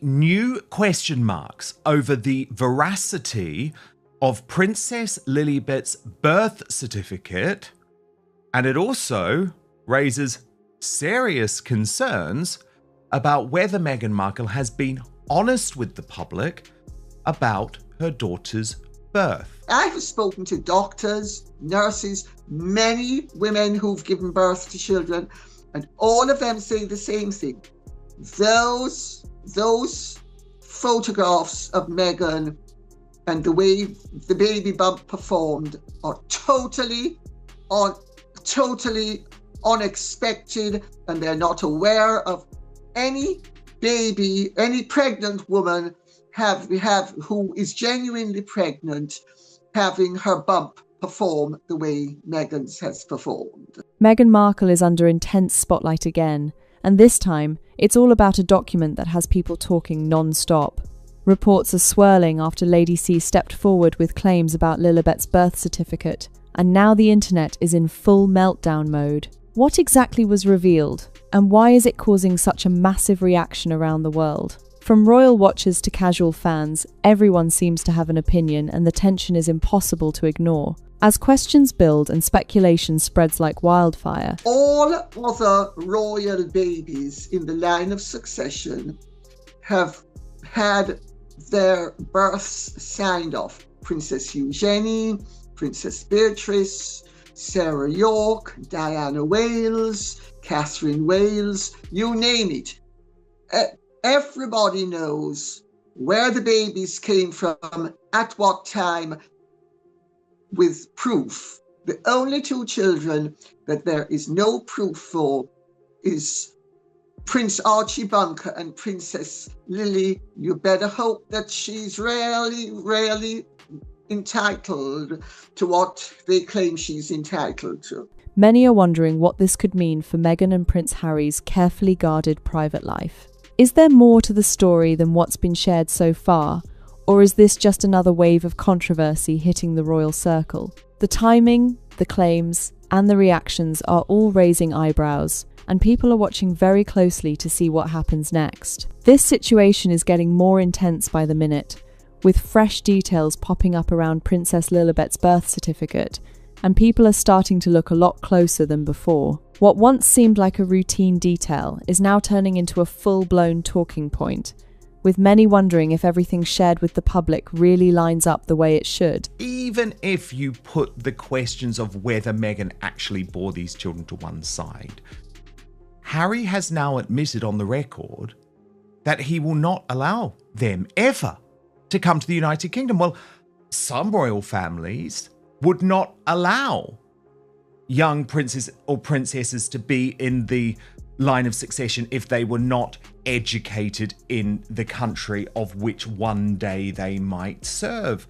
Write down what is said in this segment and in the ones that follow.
new question marks over the veracity of Princess Lilibet's birth certificate, and it also raises serious concerns about whether Meghan Markle has been honest with the public about her daughter's birth. I have spoken to doctors, nurses, many women who've given birth to children, and all of them say the same thing. Those photographs of Meghan and the way the baby bump performed are totally unexpected, and they're not aware of any baby, any pregnant woman who is genuinely pregnant having her bump perform the way Meghan's has performed. Meghan Markle is under intense spotlight again, and this time it's all about a document that has people talking non-stop. Reports are swirling after Lady C stepped forward with claims about Lilibet's birth certificate, and now the internet is in full meltdown mode. What exactly was revealed, and why is it causing such a massive reaction around the world? From royal watchers to casual fans, everyone seems to have an opinion, and the tension is impossible to ignore. As questions build and speculation spreads like wildfire, all other royal babies in the line of succession have had their births signed off. Princess Eugenie, Princess Beatrice, Sarah York, Diana Wales, Catherine Wales, you name it. Everybody knows where the babies came from, at what time, with proof. The only two children that there is no proof for is Prince Archie Bunker and Princess Lily. You better hope that she's really entitled to what they claim she's entitled to. Many are wondering what this could mean for Meghan and Prince Harry's carefully guarded private life. Is there more to the story than what's been shared so far, or is this just another wave of controversy hitting the royal circle? The timing, the claims, and the reactions are all raising eyebrows, and people are watching very closely to see what happens next. This situation is getting more intense by the minute, with fresh details popping up around Princess Lilibet's birth certificate, and people are starting to look a lot closer than before. What once seemed like a routine detail is now turning into a full-blown talking point, with many wondering if everything shared with the public really lines up the way it should. Even if you put the questions of whether Meghan actually bore these children to one side, Harry has now admitted on the record that he will not allow them ever to come to the United Kingdom. Well, some royal families would not allow young princes or princesses to be in the line of succession if they were not educated in the country of which one day they might serve.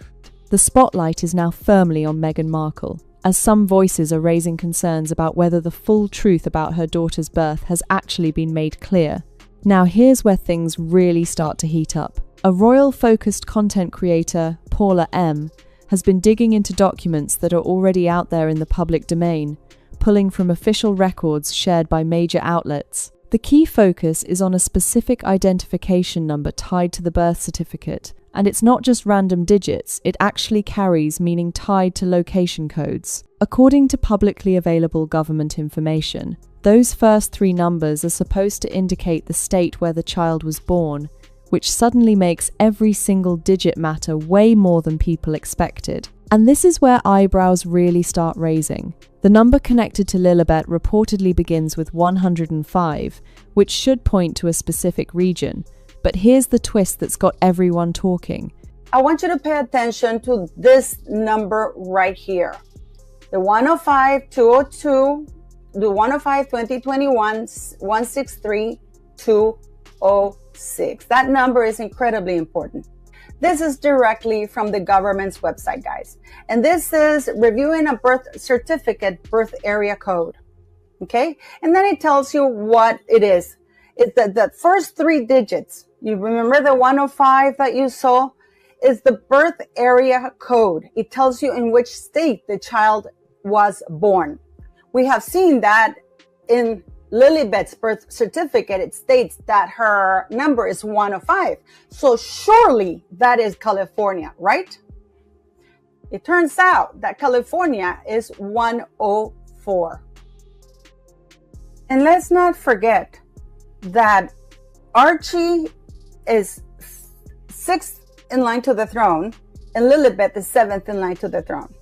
The spotlight is now firmly on Meghan Markle, as some voices are raising concerns about whether the full truth about her daughter's birth has actually been made clear. Now here's where things really start to heat up. A royal-focused content creator, Paula M., has been digging into documents that are already out there in the public domain, pulling from official records shared by major outlets. The key focus is on a specific identification number tied to the birth certificate, and it's not just random digits, it actually carries meaning tied to location codes. According to publicly available government information, those first three numbers are supposed to indicate the state where the child was born, which suddenly makes every single digit matter way more than people expected. And this is where eyebrows really start raising. The number connected to Lilibet reportedly begins with 105, which should point to a specific region. But here's the twist that's got everyone talking. I want you to pay attention to this number right here. The 105-202, the 105-2021, 163-206. That number is incredibly important. This is directly from the government's website, guys. And this is reviewing a birth certificate birth area code. Okay? And then it tells you what it is. It's the first three digits. You remember the 105 that you saw? Is the birth area code. It tells you in which state the child was born. We have seen that in Lilibet's birth certificate, it states that her number is 105. So surely that is California, right? It turns out that California is 104. And let's not forget that Archie is 6th in line to the throne and Lilibet is 7th in line to the throne,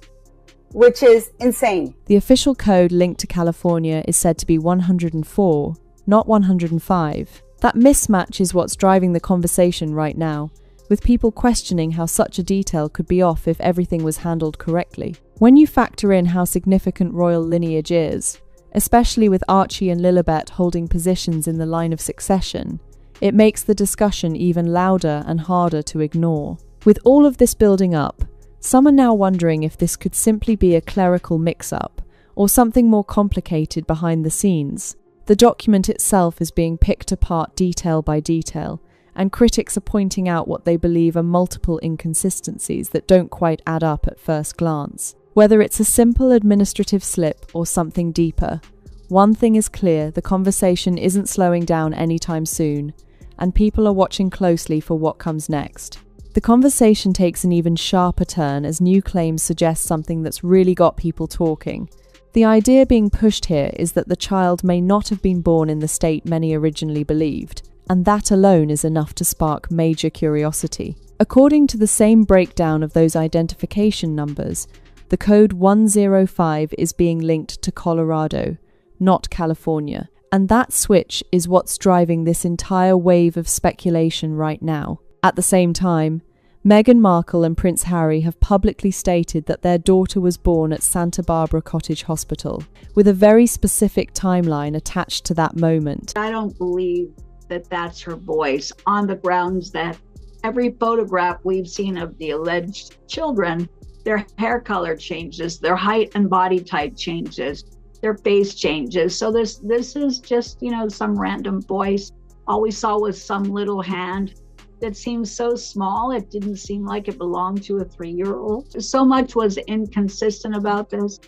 which is insane. The official code linked to California is said to be 104, not 105. That mismatch is what's driving the conversation right now, with people questioning how such a detail could be off if everything was handled correctly. When you factor in how significant royal lineage is, especially with Archie and Lilibet holding positions in the line of succession, it makes the discussion even louder and harder to ignore. With all of this building up, some are now wondering if this could simply be a clerical mix-up, or something more complicated behind the scenes. The document itself is being picked apart detail by detail, and critics are pointing out what they believe are multiple inconsistencies that don't quite add up at first glance. Whether it's a simple administrative slip or something deeper, one thing is clear: the conversation isn't slowing down anytime soon, and people are watching closely for what comes next. The conversation takes an even sharper turn as new claims suggest something that's really got people talking. The idea being pushed here is that the child may not have been born in the state many originally believed, and that alone is enough to spark major curiosity. According to the same breakdown of those identification numbers, the code 105 is being linked to Colorado, not California, and that switch is what's driving this entire wave of speculation right now. At the same time, Meghan Markle and Prince Harry have publicly stated that their daughter was born at Santa Barbara Cottage Hospital, with a very specific timeline attached to that moment. I don't believe that that's her voice, on the grounds that every photograph we've seen of the alleged children, their hair color changes, their height and body type changes, their face changes. So this is just, some random voice. All we saw was some little hand that seemed so small, it didn't seem like it belonged to a 3-year-old. So much was inconsistent about this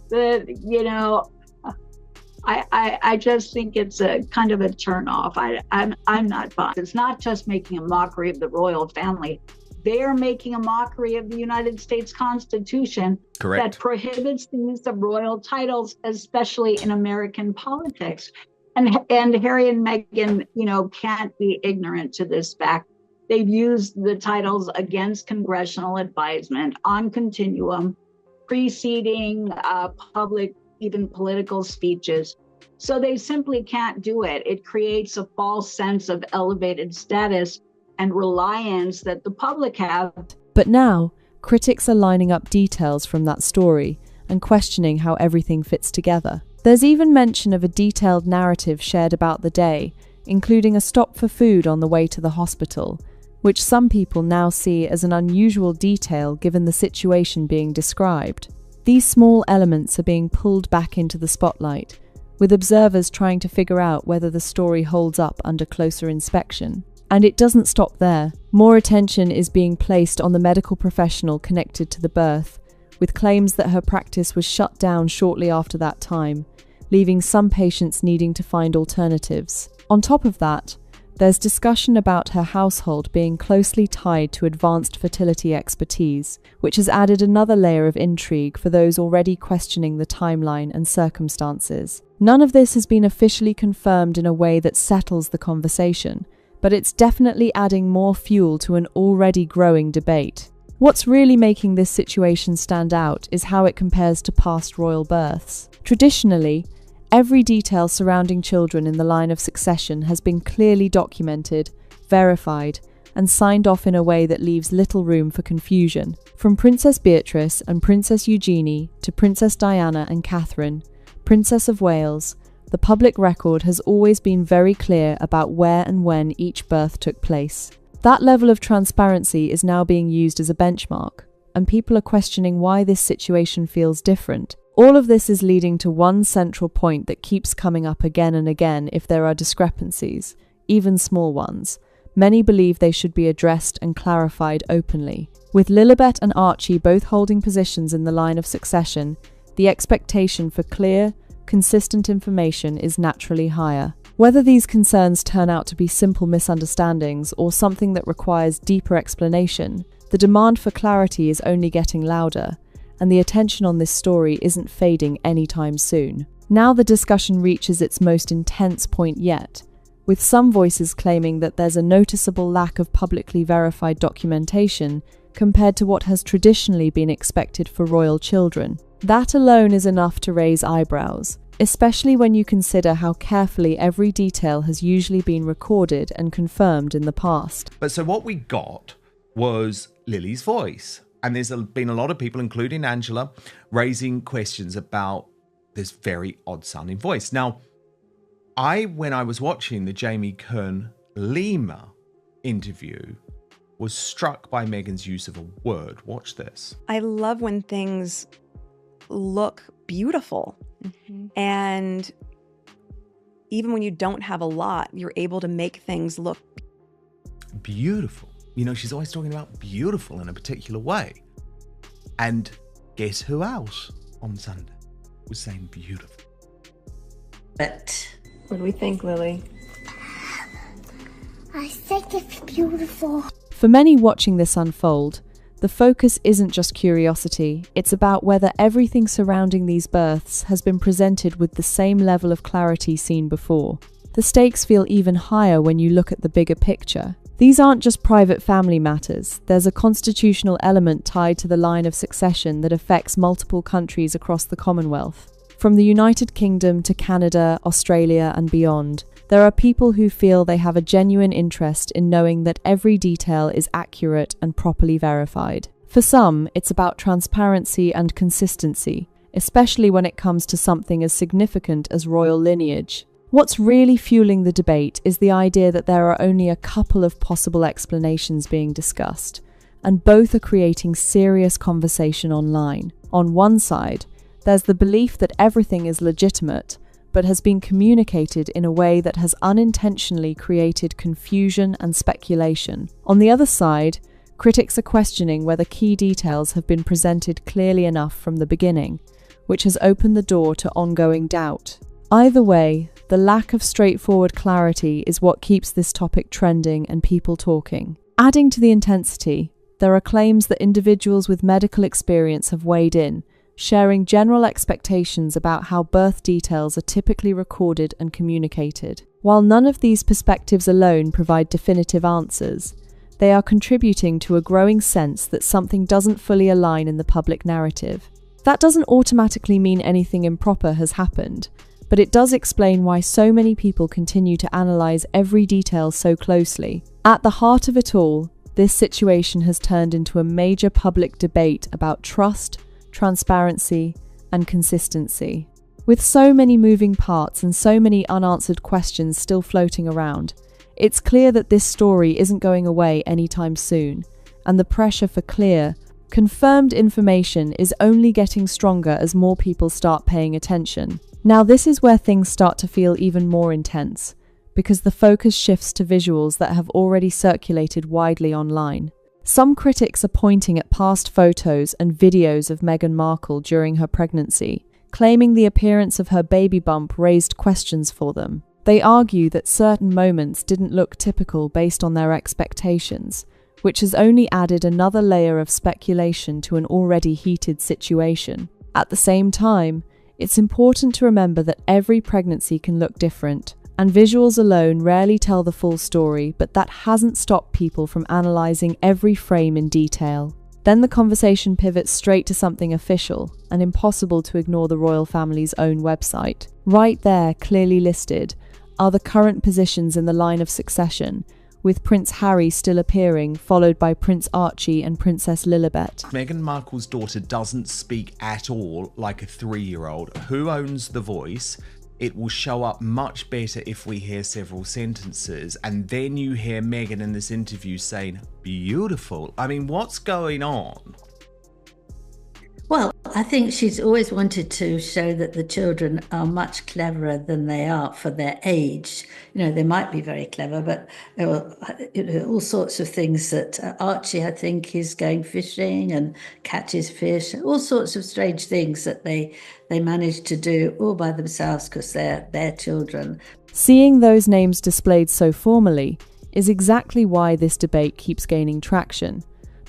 that, I just think it's a kind of a turnoff. I'm not fine. It's not just making a mockery of the royal family. They are making a mockery of the United States Constitution. Correct. That prohibits the use of royal titles, especially in American politics. And Harry and Meghan, can't be ignorant to this fact. They've used the titles against congressional advisement on continuum, preceding public, even political speeches. So they simply can't do it. It creates a false sense of elevated status and reliance that the public have. But now, critics are lining up details from that story and questioning how everything fits together. There's even mention of a detailed narrative shared about the day, including a stop for food on the way to the hospital, which some people now see as an unusual detail given the situation being described. These small elements are being pulled back into the spotlight, with observers trying to figure out whether the story holds up under closer inspection. And it doesn't stop there. More attention is being placed on the medical professional connected to the birth, with claims that her practice was shut down shortly after that time, leaving some patients needing to find alternatives. On top of that, there's discussion about her household being closely tied to advanced fertility expertise, which has added another layer of intrigue for those already questioning the timeline and circumstances. None of this has been officially confirmed in a way that settles the conversation, but it's definitely adding more fuel to an already growing debate. What's really making this situation stand out is how it compares to past royal births. Traditionally, every detail surrounding children in the line of succession has been clearly documented, verified, and signed off in a way that leaves little room for confusion. From Princess Beatrice and Princess Eugenie to Princess Diana and Catherine, Princess of Wales, the public record has always been very clear about where and when each birth took place. That level of transparency is now being used as a benchmark, and people are questioning why this situation feels different. All of this is leading to one central point that keeps coming up again and again if there are discrepancies, even small ones. Many believe they should be addressed and clarified openly. With Lilibet and Archie both holding positions in the line of succession, the expectation for clear, consistent information is naturally higher. Whether these concerns turn out to be simple misunderstandings or something that requires deeper explanation, the demand for clarity is only getting louder, and the attention on this story isn't fading anytime soon. Now the discussion reaches its most intense point yet, with some voices claiming that there's a noticeable lack of publicly verified documentation compared to what has traditionally been expected for royal children. That alone is enough to raise eyebrows, especially when you consider how carefully every detail has usually been recorded and confirmed in the past. But so what we got was Lily's voice. And there's been a lot of people, including Angela, raising questions about this very odd-sounding voice. Now, when I was watching the Jamie Kern-Lima interview, was struck by Meghan's use of a word. Watch this. I love when things look beautiful. And even when you don't have a lot, you're able to make things look beautiful. You know, she's always talking about beautiful in a particular way. And guess who else on Sunday was saying beautiful? But what do we think, Lily? I think it's beautiful. For many watching this unfold, the focus isn't just curiosity, it's about whether everything surrounding these births has been presented with the same level of clarity seen before. The stakes feel even higher when you look at the bigger picture. These aren't just private family matters, there's a constitutional element tied to the line of succession that affects multiple countries across the Commonwealth. From the United Kingdom to Canada, Australia, and beyond, there are people who feel they have a genuine interest in knowing that every detail is accurate and properly verified. For some, it's about transparency and consistency, especially when it comes to something as significant as royal lineage. What's really fueling the debate is the idea that there are only a couple of possible explanations being discussed, and both are creating serious conversation online. On one side, there's the belief that everything is legitimate, but has been communicated in a way that has unintentionally created confusion and speculation. On the other side, critics are questioning whether key details have been presented clearly enough from the beginning, which has opened the door to ongoing doubt. Either way, the lack of straightforward clarity is what keeps this topic trending and people talking. Adding to the intensity, there are claims that individuals with medical experience have weighed in, sharing general expectations about how birth details are typically recorded and communicated. While none of these perspectives alone provide definitive answers, they are contributing to a growing sense that something doesn't fully align in the public narrative. That doesn't automatically mean anything improper has happened, but it does explain why so many people continue to analyze every detail so closely. At the heart of it all, this situation has turned into a major public debate about trust, transparency, and consistency. With so many moving parts and so many unanswered questions still floating around, it's clear that this story isn't going away anytime soon, and the pressure for clear, confirmed information is only getting stronger as more people start paying attention. Now this is where things start to feel even more intense, because the focus shifts to visuals that have already circulated widely online. Some critics are pointing at past photos and videos of Meghan Markle during her pregnancy, claiming the appearance of her baby bump raised questions for them. They argue that certain moments didn't look typical based on their expectations, which has only added another layer of speculation to an already heated situation. At the same time, it's important to remember that every pregnancy can look different, and visuals alone rarely tell the full story, but that hasn't stopped people from analysing every frame in detail. Then the conversation pivots straight to something official, and impossible to ignore the royal family's own website. Right there, clearly listed, are the current positions in the line of succession, with Prince Harry still appearing, followed by Prince Archie and Princess Lilibet. Meghan Markle's daughter doesn't speak at all like a 3-year-old. Who owns the voice? It will show up much better if we hear several sentences, and then you hear Meghan in this interview saying, beautiful. I mean, what's going on? Well, I think she's always wanted to show that the children are much cleverer than they are for their age. They might be very clever, but there were all sorts of things that Archie, I think, is going fishing and catches fish, all sorts of strange things that they manage to do all by themselves because they're their children. Seeing those names displayed so formally is exactly why this debate keeps gaining traction,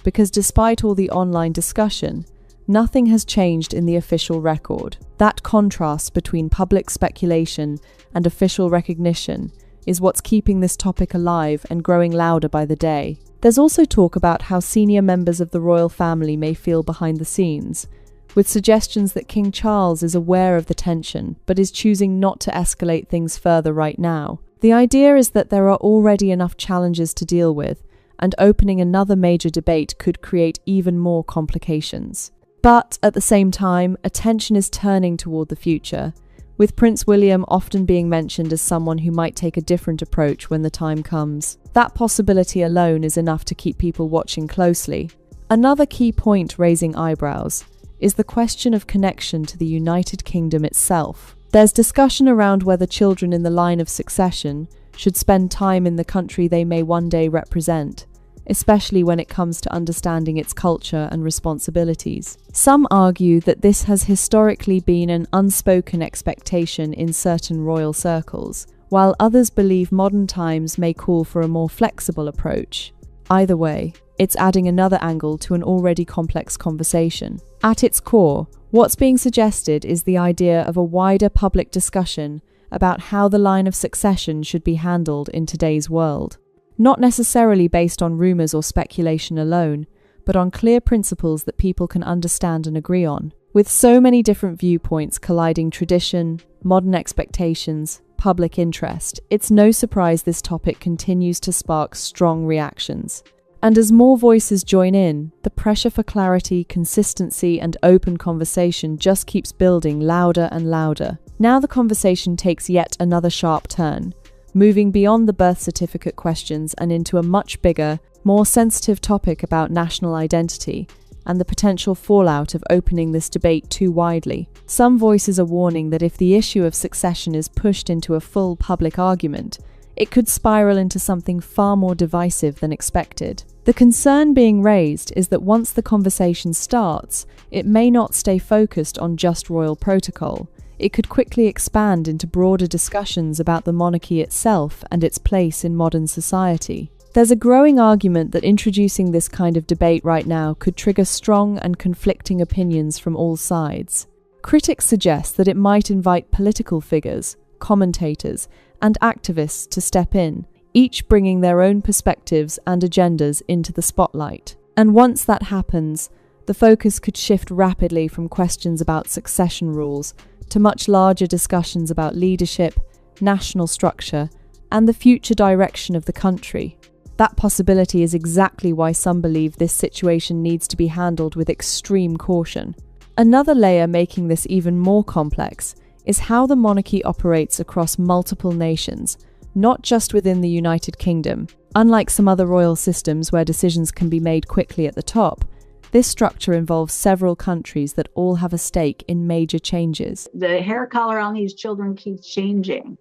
because despite all the online discussion, nothing has changed in the official record. That contrast between public speculation and official recognition is what's keeping this topic alive and growing louder by the day. There's also talk about how senior members of the royal family may feel behind the scenes, with suggestions that King Charles is aware of the tension but is choosing not to escalate things further right now. The idea is that there are already enough challenges to deal with, and opening another major debate could create even more complications. But at the same time, attention is turning toward the future, with Prince William often being mentioned as someone who might take a different approach when the time comes. That possibility alone is enough to keep people watching closely. Another key point raising eyebrows is the question of connection to the United Kingdom itself. There's discussion around whether children in the line of succession should spend time in the country they may one day represent, especially when it comes to understanding its culture and responsibilities. Some argue that this has historically been an unspoken expectation in certain royal circles, while others believe modern times may call for a more flexible approach. Either way, it's adding another angle to an already complex conversation. At its core, what's being suggested is the idea of a wider public discussion about how the line of succession should be handled in today's world. Not necessarily based on rumours or speculation alone, but on clear principles that people can understand and agree on. With so many different viewpoints colliding tradition, modern expectations, public interest, it's no surprise this topic continues to spark strong reactions. And as more voices join in, the pressure for clarity, consistency, and open conversation just keeps building louder and louder. Now the conversation takes yet another sharp turn, moving beyond the birth certificate questions and into a much bigger, more sensitive topic about national identity and the potential fallout of opening this debate too widely. Some voices are warning that if the issue of succession is pushed into a full public argument, it could spiral into something far more divisive than expected. The concern being raised is that once the conversation starts, it may not stay focused on just royal protocol. It could quickly expand into broader discussions about the monarchy itself and its place in modern society. There's a growing argument that introducing this kind of debate right now could trigger strong and conflicting opinions from all sides. Critics suggest that it might invite political figures, commentators, and activists to step in, each bringing their own perspectives and agendas into the spotlight. And once that happens, the focus could shift rapidly from questions about succession rules to much larger discussions about leadership, national structure, and the future direction of the country. That possibility is exactly why some believe this situation needs to be handled with extreme caution. Another layer making this even more complex is how the monarchy operates across multiple nations, not just within the United Kingdom. Unlike some other royal systems where decisions can be made quickly at the top, this structure involves several countries that all have a stake in major changes. The hair color on these children keeps changing.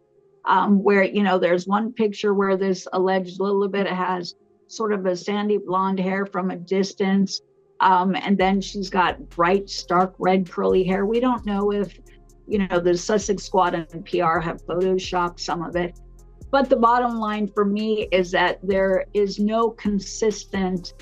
There's one picture where this alleged Lilibet has sort of a sandy blonde hair from a distance, and then she's got bright, stark red curly hair. We don't know if, the Sussex squad and PR have photoshopped some of it. But the bottom line for me is that there is no consistent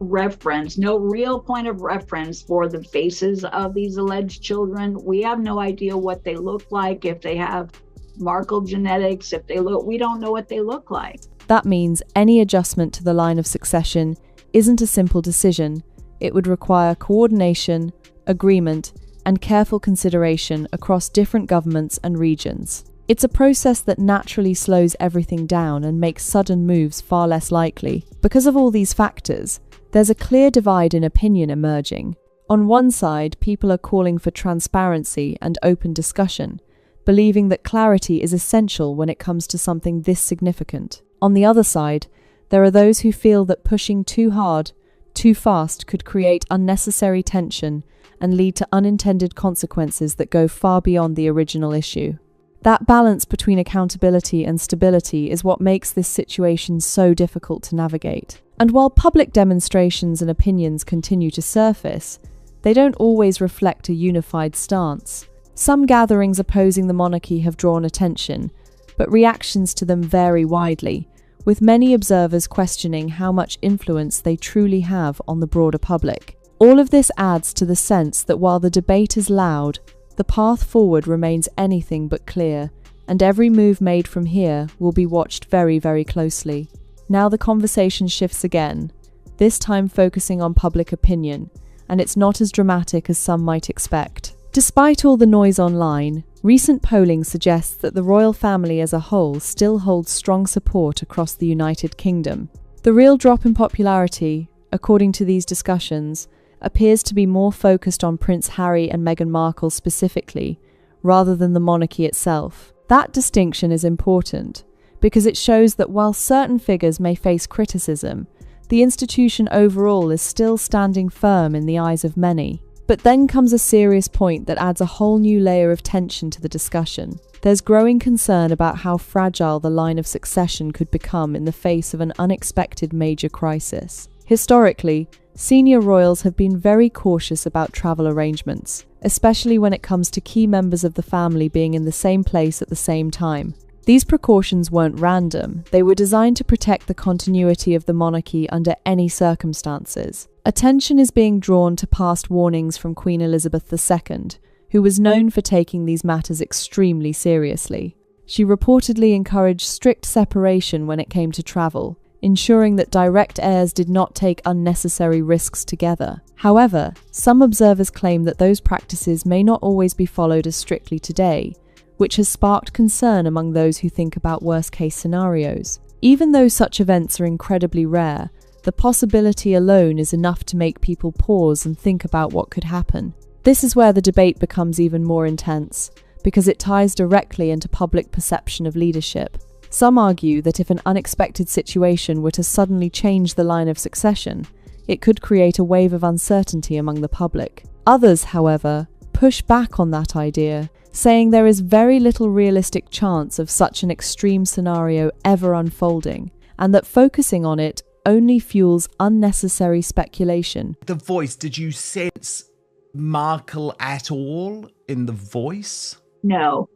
reference, no real point of reference for the faces of these alleged children. We have no idea what they look like, if they have Markle genetics, we don't know what they look like. That means any adjustment to the line of succession isn't a simple decision. It would require coordination, agreement, and careful consideration across different governments and regions. It's a process that naturally slows everything down and makes sudden moves far less likely. Because of all these factors, there's a clear divide in opinion emerging. On one side, people are calling for transparency and open discussion, believing that clarity is essential when it comes to something this significant. On the other side, there are those who feel that pushing too hard, too fast could create unnecessary tension and lead to unintended consequences that go far beyond the original issue. That balance between accountability and stability is what makes this situation so difficult to navigate. And while public demonstrations and opinions continue to surface, they don't always reflect a unified stance. Some gatherings opposing the monarchy have drawn attention, but reactions to them vary widely, with many observers questioning how much influence they truly have on the broader public. All of this adds to the sense that while the debate is loud, the path forward remains anything but clear, and every move made from here will be watched very, very closely. Now the conversation shifts again, this time focusing on public opinion, and it's not as dramatic as some might expect. Despite all the noise online, recent polling suggests that the royal family as a whole still holds strong support across the United Kingdom. The real drop in popularity, according to these discussions, appears to be more focused on Prince Harry and Meghan Markle specifically, rather than the monarchy itself. That distinction is important, because it shows that while certain figures may face criticism, the institution overall is still standing firm in the eyes of many. But then comes a serious point that adds a whole new layer of tension to the discussion. There's growing concern about how fragile the line of succession could become in the face of an unexpected major crisis. Historically, senior royals have been very cautious about travel arrangements, especially when it comes to key members of the family being in the same place at the same time. These precautions weren't random, they were designed to protect the continuity of the monarchy under any circumstances. Attention is being drawn to past warnings from Queen Elizabeth II, who was known for taking these matters extremely seriously. She reportedly encouraged strict separation when it came to travel, ensuring that direct heirs did not take unnecessary risks together. However, some observers claim that those practices may not always be followed as strictly today, which has sparked concern among those who think about worst-case scenarios. Even though such events are incredibly rare, the possibility alone is enough to make people pause and think about what could happen. This is where the debate becomes even more intense, because it ties directly into public perception of leadership. Some argue that if an unexpected situation were to suddenly change the line of succession, it could create a wave of uncertainty among the public. Others, however, push back on that idea, saying there is very little realistic chance of such an extreme scenario ever unfolding, and that focusing on it only fuels unnecessary speculation. The voice, did you sense Markle at all in the voice? No.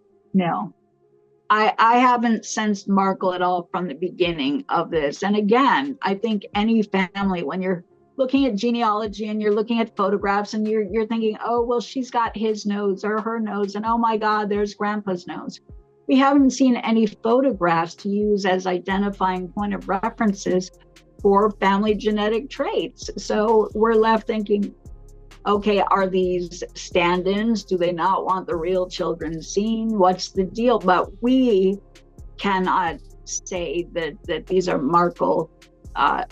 I haven't sensed Markle at all from the beginning of this. And again, I think any family, when you're looking at genealogy and you're looking at photographs and you're thinking, oh, well, she's got his nose or her nose, and oh my God, there's grandpa's nose. We haven't seen any photographs to use as identifying point of references for family genetic traits. So we're left thinking, okay, are these stand-ins? Do they not want the real children seen? What's the deal? But we cannot say that these are Markle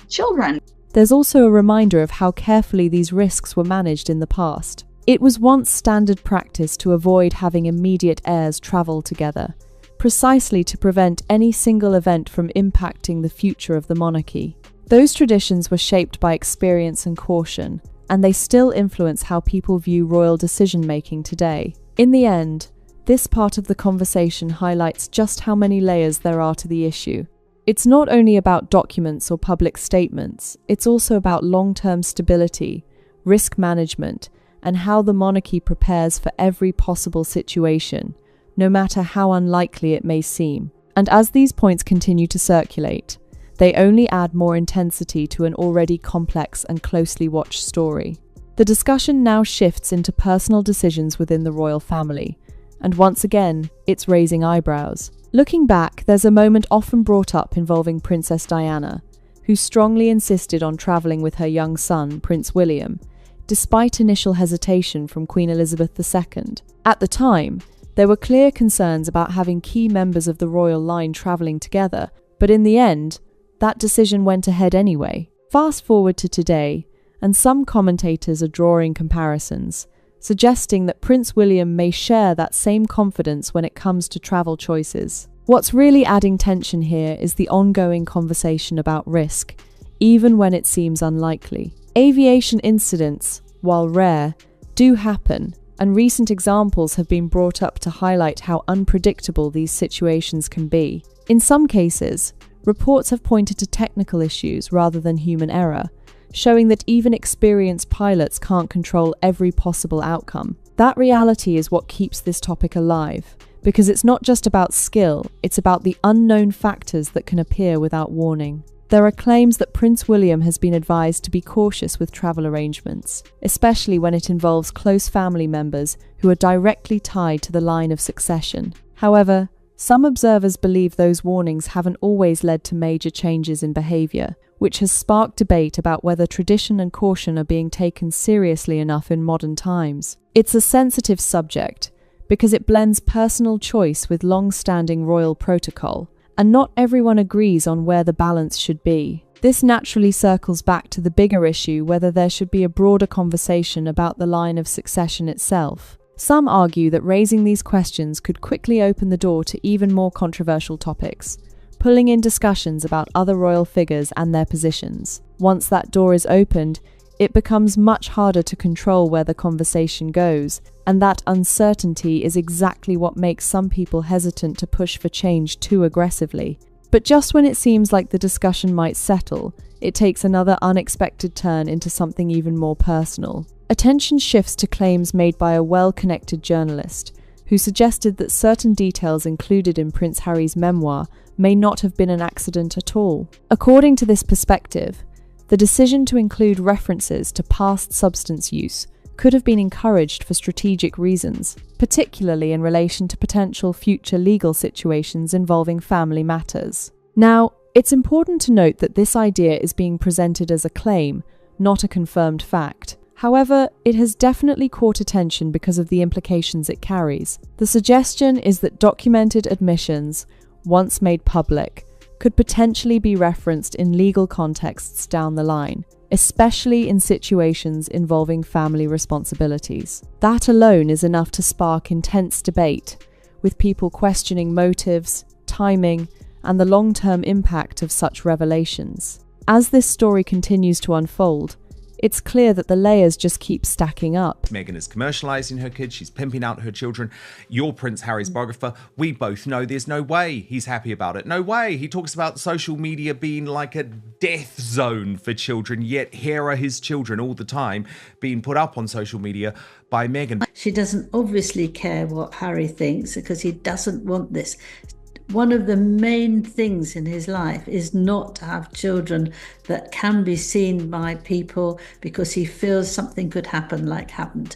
children. There's also a reminder of how carefully these risks were managed in the past. It was once standard practice to avoid having immediate heirs travel together, precisely to prevent any single event from impacting the future of the monarchy. Those traditions were shaped by experience and caution, and they still influence how people view royal decision-making today. In the end, this part of the conversation highlights just how many layers there are to the issue. It's not only about documents or public statements, it's also about long-term stability, risk management, and how the monarchy prepares for every possible situation, no matter how unlikely it may seem. And as these points continue to circulate, they only add more intensity to an already complex and closely watched story. The discussion now shifts into personal decisions within the royal family, and once again, it's raising eyebrows. Looking back, there's a moment often brought up involving Princess Diana, who strongly insisted on travelling with her young son, Prince William, despite initial hesitation from Queen Elizabeth II. At the time, there were clear concerns about having key members of the royal line travelling together, but in the end, that decision went ahead anyway. Fast forward to today, and some commentators are drawing comparisons, suggesting that Prince William may share that same confidence when it comes to travel choices. What's really adding tension here is the ongoing conversation about risk, even when it seems unlikely. Aviation incidents, while rare, do happen, and recent examples have been brought up to highlight how unpredictable these situations can be. In some cases, reports have pointed to technical issues rather than human error, showing that even experienced pilots can't control every possible outcome. That reality is what keeps this topic alive, because it's not just about skill, it's about the unknown factors that can appear without warning. There are claims that Prince William has been advised to be cautious with travel arrangements, especially when it involves close family members who are directly tied to the line of succession. However, some observers believe those warnings haven't always led to major changes in behaviour, which has sparked debate about whether tradition and caution are being taken seriously enough in modern times. It's a sensitive subject, because it blends personal choice with long-standing royal protocol, and not everyone agrees on where the balance should be. This naturally circles back to the bigger issue whether there should be a broader conversation about the line of succession itself. Some argue that raising these questions could quickly open the door to even more controversial topics, pulling in discussions about other royal figures and their positions. Once that door is opened, it becomes much harder to control where the conversation goes, and that uncertainty is exactly what makes some people hesitant to push for change too aggressively. But just when it seems like the discussion might settle, it takes another unexpected turn into something even more personal. Attention shifts to claims made by a well-connected journalist, who suggested that certain details included in Prince Harry's memoir may not have been an accident at all. According to this perspective, the decision to include references to past substance use could have been encouraged for strategic reasons, particularly in relation to potential future legal situations involving family matters. Now, it's important to note that this idea is being presented as a claim, not a confirmed fact. However, it has definitely caught attention because of the implications it carries. The suggestion is that documented admissions, once made public, could potentially be referenced in legal contexts down the line, especially in situations involving family responsibilities. That alone is enough to spark intense debate, with people questioning motives, timing, and the long-term impact of such revelations. As this story continues to unfold, it's clear that the layers just keep stacking up. Meghan is commercialising her kids, she's pimping out her children. You're Prince Harry's biographer. We both know there's no way he's happy about it. No way. He talks about social media being like a death zone for children, yet here are his children all the time being put up on social media by Meghan. She doesn't obviously care what Harry thinks because he doesn't want this. One of the main things in his life is not to have children that can be seen by people because he feels something could happen like happened,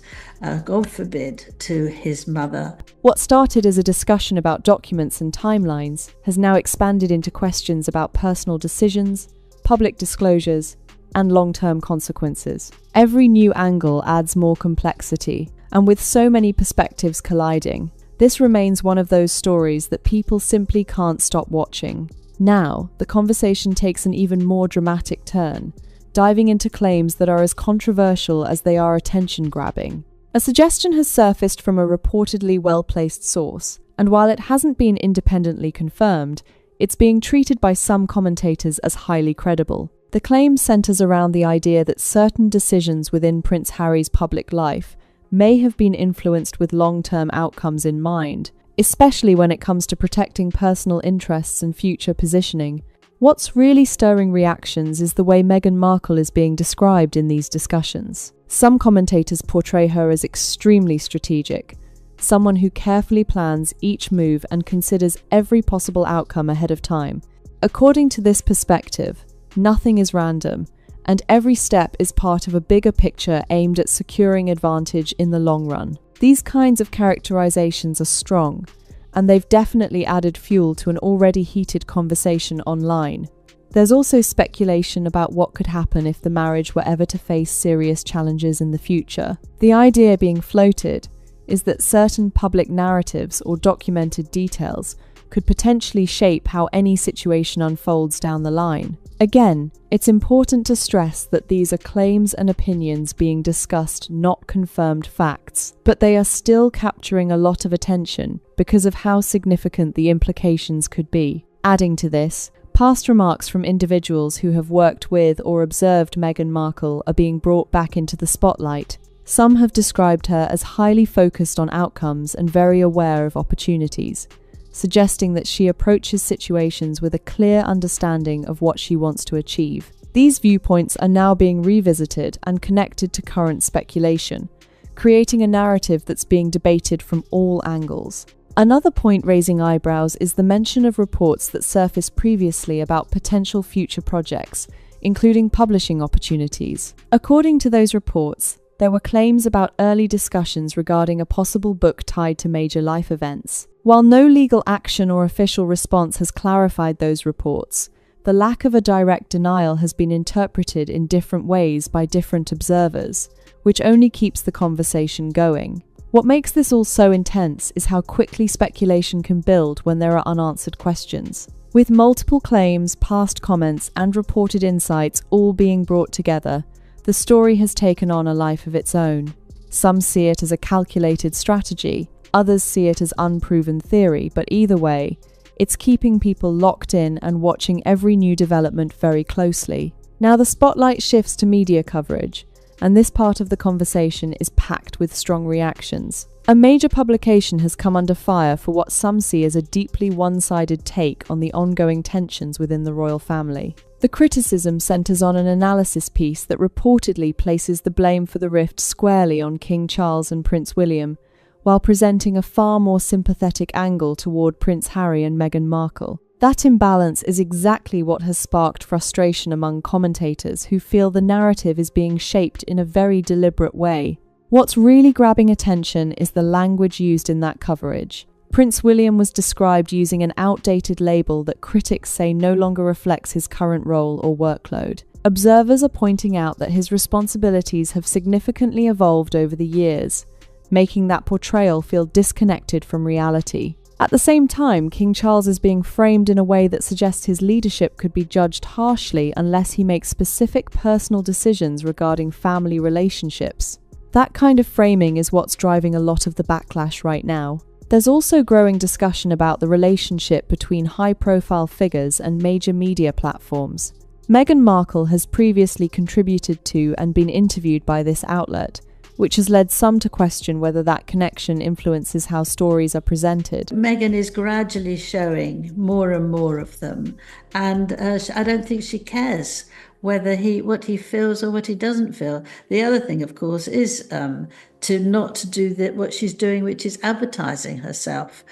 God forbid, to his mother. What started as a discussion about documents and timelines has now expanded into questions about personal decisions, public disclosures, and long-term consequences. Every new angle adds more complexity, and with so many perspectives colliding, this remains one of those stories that people simply can't stop watching. Now, the conversation takes an even more dramatic turn, diving into claims that are as controversial as they are attention-grabbing. A suggestion has surfaced from a reportedly well-placed source, and while it hasn't been independently confirmed, it's being treated by some commentators as highly credible. The claim centers around the idea that certain decisions within Prince Harry's public life may have been influenced with long-term outcomes in mind, especially when it comes to protecting personal interests and future positioning. What's really stirring reactions is the way Meghan Markle is being described in these discussions. Some commentators portray her as extremely strategic, someone who carefully plans each move and considers every possible outcome ahead of time. According to this perspective, nothing is random, and every step is part of a bigger picture aimed at securing advantage in the long run. These kinds of characterizations are strong, and they've definitely added fuel to an already heated conversation online. There's also speculation about what could happen if the marriage were ever to face serious challenges in the future. The idea being floated is that certain public narratives or documented details could potentially shape how any situation unfolds down the line. Again, it's important to stress that these are claims and opinions being discussed, not confirmed facts, but they are still capturing a lot of attention because of how significant the implications could be. Adding to this, past remarks from individuals who have worked with or observed Meghan Markle are being brought back into the spotlight, Some have described her as highly focused on outcomes and very aware of opportunities, suggesting that she approaches situations with a clear understanding of what she wants to achieve. These viewpoints are now being revisited and connected to current speculation, creating a narrative that's being debated from all angles. Another point raising eyebrows is the mention of reports that surfaced previously about potential future projects, including publishing opportunities. According to those reports, there were claims about early discussions regarding a possible book tied to major life events. While no legal action or official response has clarified those reports, the lack of a direct denial has been interpreted in different ways by different observers, which only keeps the conversation going. What makes this all so intense is how quickly speculation can build when there are unanswered questions. With multiple claims, past comments, and reported insights all being brought together, the story has taken on a life of its own. Some see it as a calculated strategy, others see it as unproven theory, but either way, it's keeping people locked in and watching every new development very closely. Now the spotlight shifts to media coverage, and this part of the conversation is packed with strong reactions. A major publication has come under fire for what some see as a deeply one-sided take on the ongoing tensions within the royal family. The criticism centres on an analysis piece that reportedly places the blame for the rift squarely on King Charles and Prince William, while presenting a far more sympathetic angle toward Prince Harry and Meghan Markle. That imbalance is exactly what has sparked frustration among commentators who feel the narrative is being shaped in a very deliberate way. What's really grabbing attention is the language used in that coverage. Prince William was described using an outdated label that critics say no longer reflects his current role or workload. Observers are pointing out that his responsibilities have significantly evolved over the years, making that portrayal feel disconnected from reality. At the same time, King Charles is being framed in a way that suggests his leadership could be judged harshly unless he makes specific personal decisions regarding family relationships. That kind of framing is what's driving a lot of the backlash right now. There's also growing discussion about the relationship between high-profile figures and major media platforms. Meghan Markle has previously contributed to and been interviewed by this outlet, which has led some to question whether that connection influences how stories are presented. Meghan is gradually showing more and more of them, and I don't think she cares whether what he feels or what he doesn't feel. The other thing, of course, is to not do what she's doing, which is advertising herself,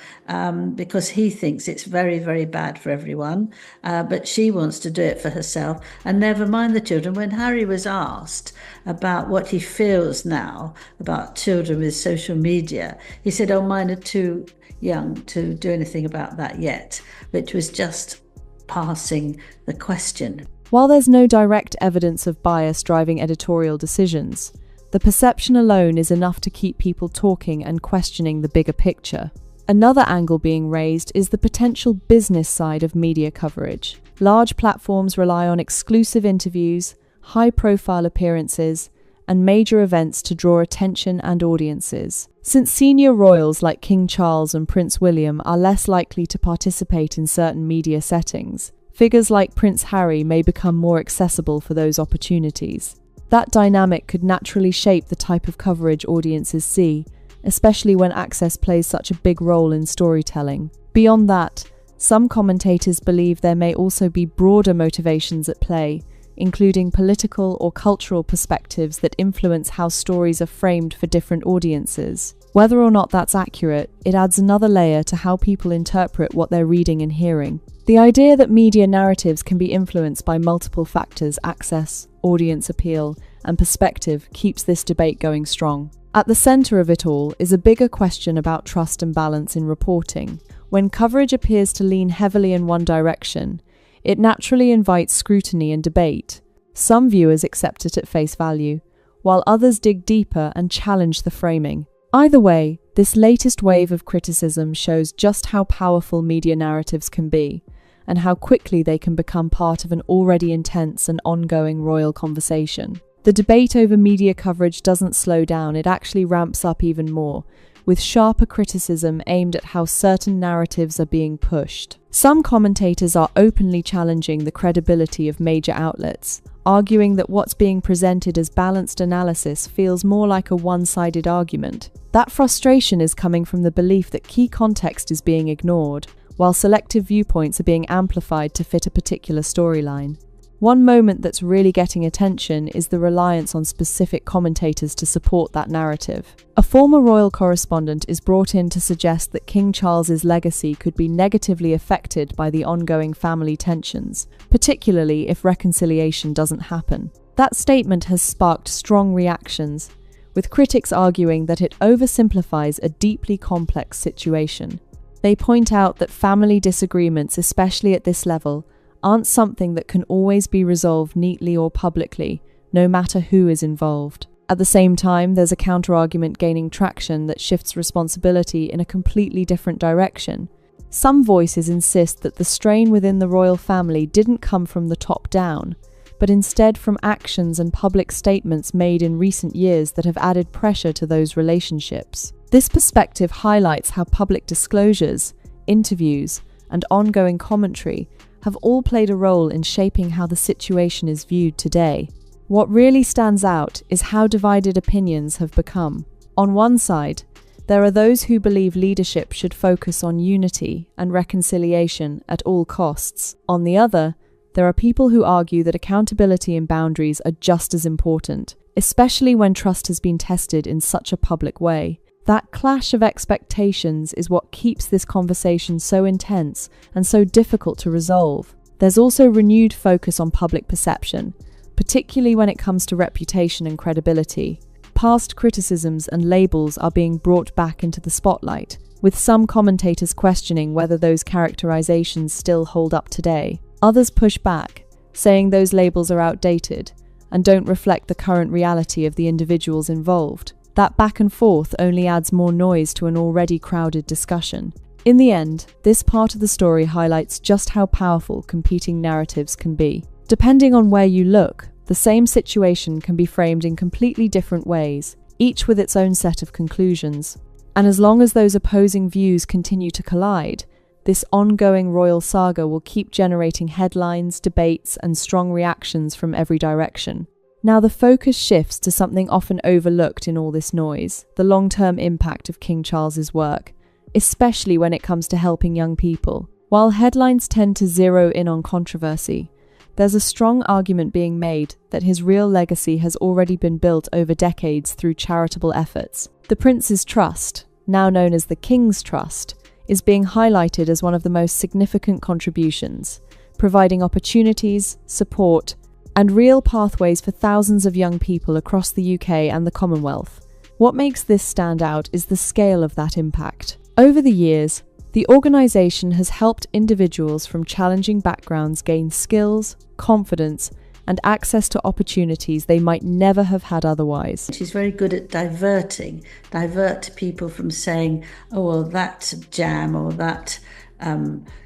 because he thinks it's very, very bad for everyone, but she wants to do it for herself, and never mind the children. When Harry was asked about what he feels now about children with social media, he said, "Oh, mine are too young to do anything about that yet," which was just passing the question. While there's no direct evidence of bias driving editorial decisions, the perception alone is enough to keep people talking and questioning the bigger picture. Another angle being raised is the potential business side of media coverage. Large platforms rely on exclusive interviews, high-profile appearances, and major events to draw attention and audiences. Since senior royals like King Charles and Prince William are less likely to participate in certain media settings, figures like Prince Harry may become more accessible for those opportunities. That dynamic could naturally shape the type of coverage audiences see, especially when access plays such a big role in storytelling. Beyond that, some commentators believe there may also be broader motivations at play, including political or cultural perspectives that influence how stories are framed for different audiences. Whether or not that's accurate, it adds another layer to how people interpret what they're reading and hearing. The idea that media narratives can be influenced by multiple factors, access, audience appeal, and perspective, keeps this debate going strong. At the centre of it all is a bigger question about trust and balance in reporting. When coverage appears to lean heavily in one direction, it naturally invites scrutiny and debate. Some viewers accept it at face value, while others dig deeper and challenge the framing. Either way, this latest wave of criticism shows just how powerful media narratives can be, and how quickly they can become part of an already intense and ongoing royal conversation. The debate over media coverage doesn't slow down, it actually ramps up even more, with sharper criticism aimed at how certain narratives are being pushed. Some commentators are openly challenging the credibility of major outlets, arguing that what's being presented as balanced analysis feels more like a one-sided argument. That frustration is coming from the belief that key context is being ignored, while selective viewpoints are being amplified to fit a particular storyline. One moment that's really getting attention is the reliance on specific commentators to support that narrative. A former royal correspondent is brought in to suggest that King Charles's legacy could be negatively affected by the ongoing family tensions, particularly if reconciliation doesn't happen. That statement has sparked strong reactions, with critics arguing that it oversimplifies a deeply complex situation. They point out that family disagreements, especially at this level, aren't something that can always be resolved neatly or publicly, no matter who is involved. At the same time, there's a counterargument gaining traction that shifts responsibility in a completely different direction. Some voices insist that the strain within the royal family didn't come from the top down, but instead from actions and public statements made in recent years that have added pressure to those relationships. This perspective highlights how public disclosures, interviews, and ongoing commentary have all played a role in shaping how the situation is viewed today. What really stands out is how divided opinions have become. On one side, there are those who believe leadership should focus on unity and reconciliation at all costs. On the other, there are people who argue that accountability and boundaries are just as important, especially when trust has been tested in such a public way. That clash of expectations is what keeps this conversation so intense and so difficult to resolve. There's also renewed focus on public perception, particularly when it comes to reputation and credibility. Past criticisms and labels are being brought back into the spotlight, with some commentators questioning whether those characterizations still hold up today. Others push back, saying those labels are outdated and don't reflect the current reality of the individuals involved. That back and forth only adds more noise to an already crowded discussion. In the end, this part of the story highlights just how powerful competing narratives can be. Depending on where you look, the same situation can be framed in completely different ways, each with its own set of conclusions. And as long as those opposing views continue to collide, this ongoing royal saga will keep generating headlines, debates, and strong reactions from every direction. Now the focus shifts to something often overlooked in all this noise, the long-term impact of King Charles's work, especially when it comes to helping young people. While headlines tend to zero in on controversy, there's a strong argument being made that his real legacy has already been built over decades through charitable efforts. The Prince's Trust, now known as the King's Trust, is being highlighted as one of the most significant contributions, providing opportunities, support, and real pathways for thousands of young people across the UK and the Commonwealth. What makes this stand out is the scale of that impact. Over the years, the organisation has helped individuals from challenging backgrounds gain skills, confidence, and access to opportunities they might never have had otherwise. She's very good at divert people from saying, oh, well, that jam or that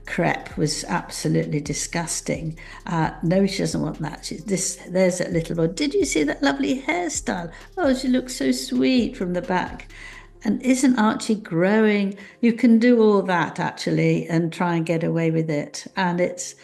crepe was absolutely disgusting. No, she doesn't want that. There's that little boy. Did you see that lovely hairstyle? Oh, she looks so sweet from the back. And isn't Archie growing? You can do all that actually and try and get away with it. And it's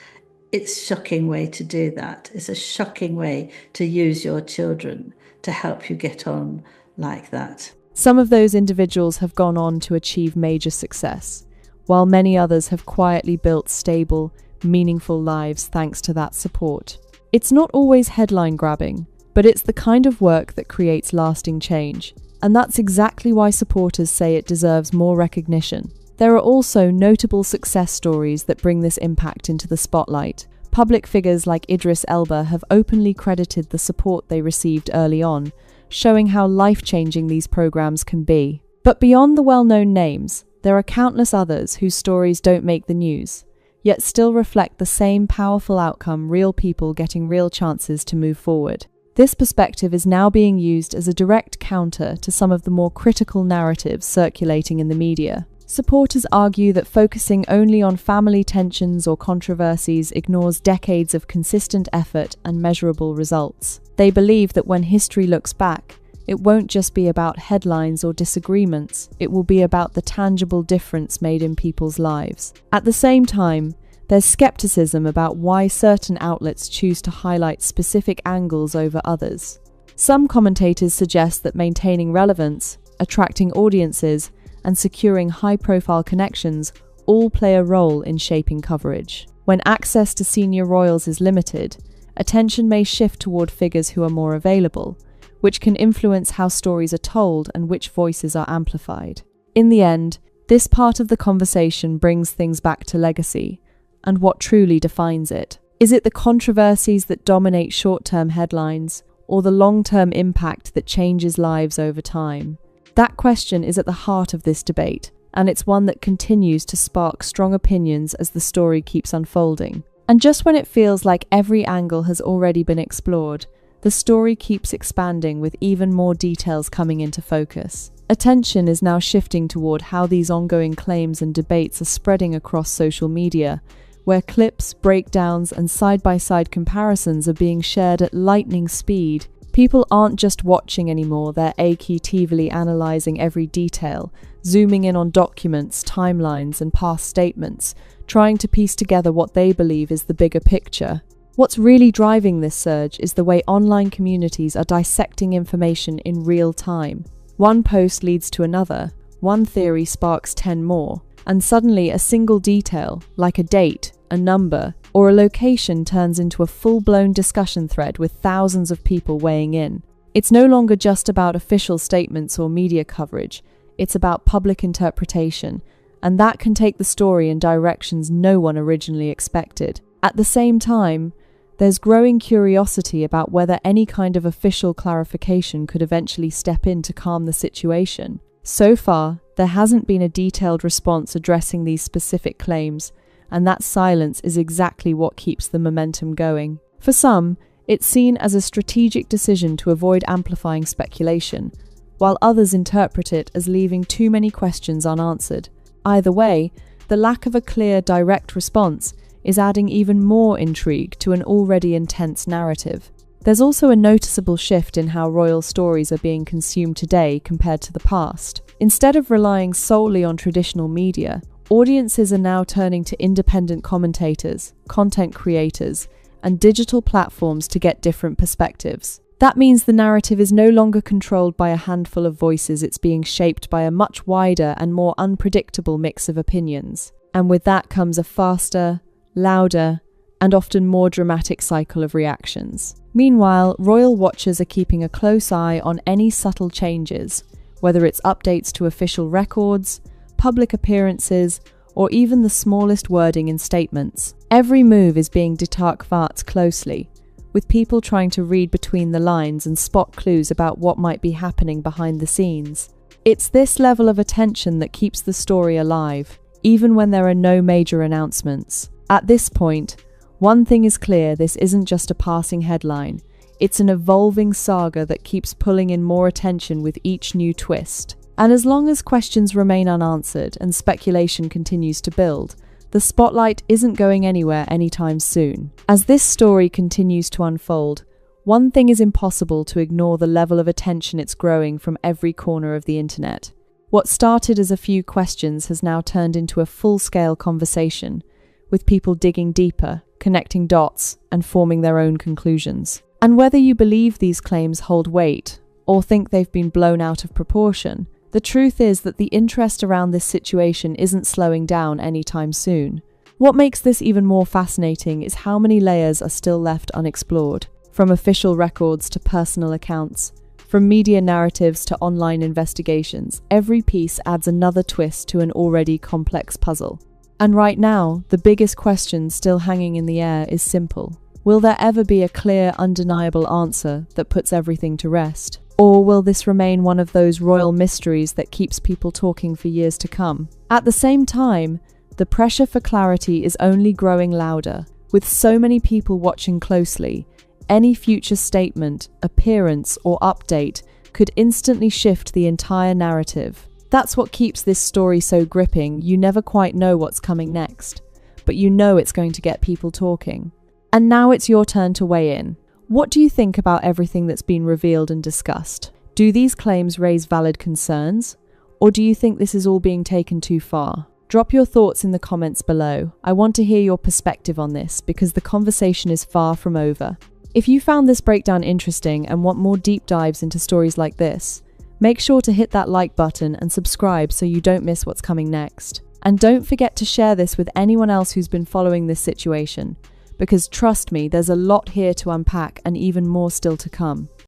a shocking way to do that. It's a shocking way to use your children to help you get on like that. Some of those individuals have gone on to achieve major success, while many others have quietly built stable, meaningful lives thanks to that support. It's not always headline grabbing, but it's the kind of work that creates lasting change. And that's exactly why supporters say it deserves more recognition. There are also notable success stories that bring this impact into the spotlight. Public figures like Idris Elba have openly credited the support they received early on, showing how life-changing these programs can be. But beyond the well-known names, there are countless others whose stories don't make the news, yet still reflect the same powerful outcome: real people getting real chances to move forward. This perspective is now being used as a direct counter to some of the more critical narratives circulating in the media. Supporters argue that focusing only on family tensions or controversies ignores decades of consistent effort and measurable results. They believe that when history looks back, it won't just be about headlines or disagreements, it will be about the tangible difference made in people's lives. At the same time, There's skepticism about why certain outlets choose to highlight specific angles over others. Some commentators suggest that maintaining relevance, attracting audiences, and securing high-profile connections all play a role in shaping coverage. When access to senior royals is limited, attention may shift toward figures who are more available, which can influence how stories are told and which voices are amplified. In the end, this part of the conversation brings things back to legacy and what truly defines it. Is it the controversies that dominate short-term headlines, or the long-term impact that changes lives over time? That question is at the heart of this debate, and it's one that continues to spark strong opinions as the story keeps unfolding. And just when it feels like every angle has already been explored, the story keeps expanding with even more details coming into focus. Attention is now shifting toward how these ongoing claims and debates are spreading across social media, where clips, breakdowns, and side-by-side comparisons are being shared at lightning speed. People aren't just watching anymore, they're actively analyzing every detail, zooming in on documents, timelines, and past statements, trying to piece together what they believe is the bigger picture. What's really driving this surge is the way online communities are dissecting information in real time. One post leads to another, one theory sparks 10 more, and suddenly a single detail, like a date, a number, or a location turns into a full-blown discussion thread with thousands of people weighing in. It's no longer just about official statements or media coverage, it's about public interpretation, and that can take the story in directions no one originally expected. At the same time, there's growing curiosity about whether any kind of official clarification could eventually step in to calm the situation. So far, there hasn't been a detailed response addressing these specific claims, and that silence is exactly what keeps the momentum going. For some, it's seen as a strategic decision to avoid amplifying speculation, while others interpret it as leaving too many questions unanswered. Either way, the lack of a clear, direct response is adding even more intrigue to an already intense narrative. There's also a noticeable shift in how royal stories are being consumed today compared to the past. Instead of relying solely on traditional media, audiences are now turning to independent commentators, content creators, and digital platforms to get different perspectives. That means the narrative is no longer controlled by a handful of voices, it's being shaped by a much wider and more unpredictable mix of opinions. And with that comes a faster, louder, and often more dramatic cycle of reactions. Meanwhile, royal watchers are keeping a close eye on any subtle changes, whether it's updates to official records, public appearances, or even the smallest wording in statements. Every move is being detarkvat closely, with people trying to read between the lines and spot clues about what might be happening behind the scenes. It's this level of attention that keeps the story alive, even when there are no major announcements. At this point, one thing is clear: this isn't just a passing headline. It's an evolving saga that keeps pulling in more attention with each new twist. And as long as questions remain unanswered and speculation continues to build, the spotlight isn't going anywhere anytime soon. As this story continues to unfold, one thing is impossible to ignore: the level of attention it's growing from every corner of the internet. What started as a few questions has now turned into a full-scale conversation, with people digging deeper, connecting dots, and forming their own conclusions. And whether you believe these claims hold weight, or think they've been blown out of proportion, the truth is that the interest around this situation isn't slowing down anytime soon. What makes this even more fascinating is how many layers are still left unexplored, from official records to personal accounts, from media narratives to online investigations. Every piece adds another twist to an already complex puzzle. And right now, the biggest question still hanging in the air is simple. Will there ever be a clear, undeniable answer that puts everything to rest? Or will this remain one of those royal mysteries that keeps people talking for years to come? At the same time, the pressure for clarity is only growing louder. With so many people watching closely, any future statement, appearance, or update could instantly shift the entire narrative. That's what keeps this story so gripping. You never quite know what's coming next, but you know it's going to get people talking. And now it's your turn to weigh in. What do you think about everything that's been revealed and discussed? Do these claims raise valid concerns? Or do you think this is all being taken too far? Drop your thoughts in the comments below. I want to hear your perspective on this because the conversation is far from over. If you found this breakdown interesting and want more deep dives into stories like this, make sure to hit that like button and subscribe so you don't miss what's coming next. And don't forget to share this with anyone else who's been following this situation, because trust me, there's a lot here to unpack and even more still to come.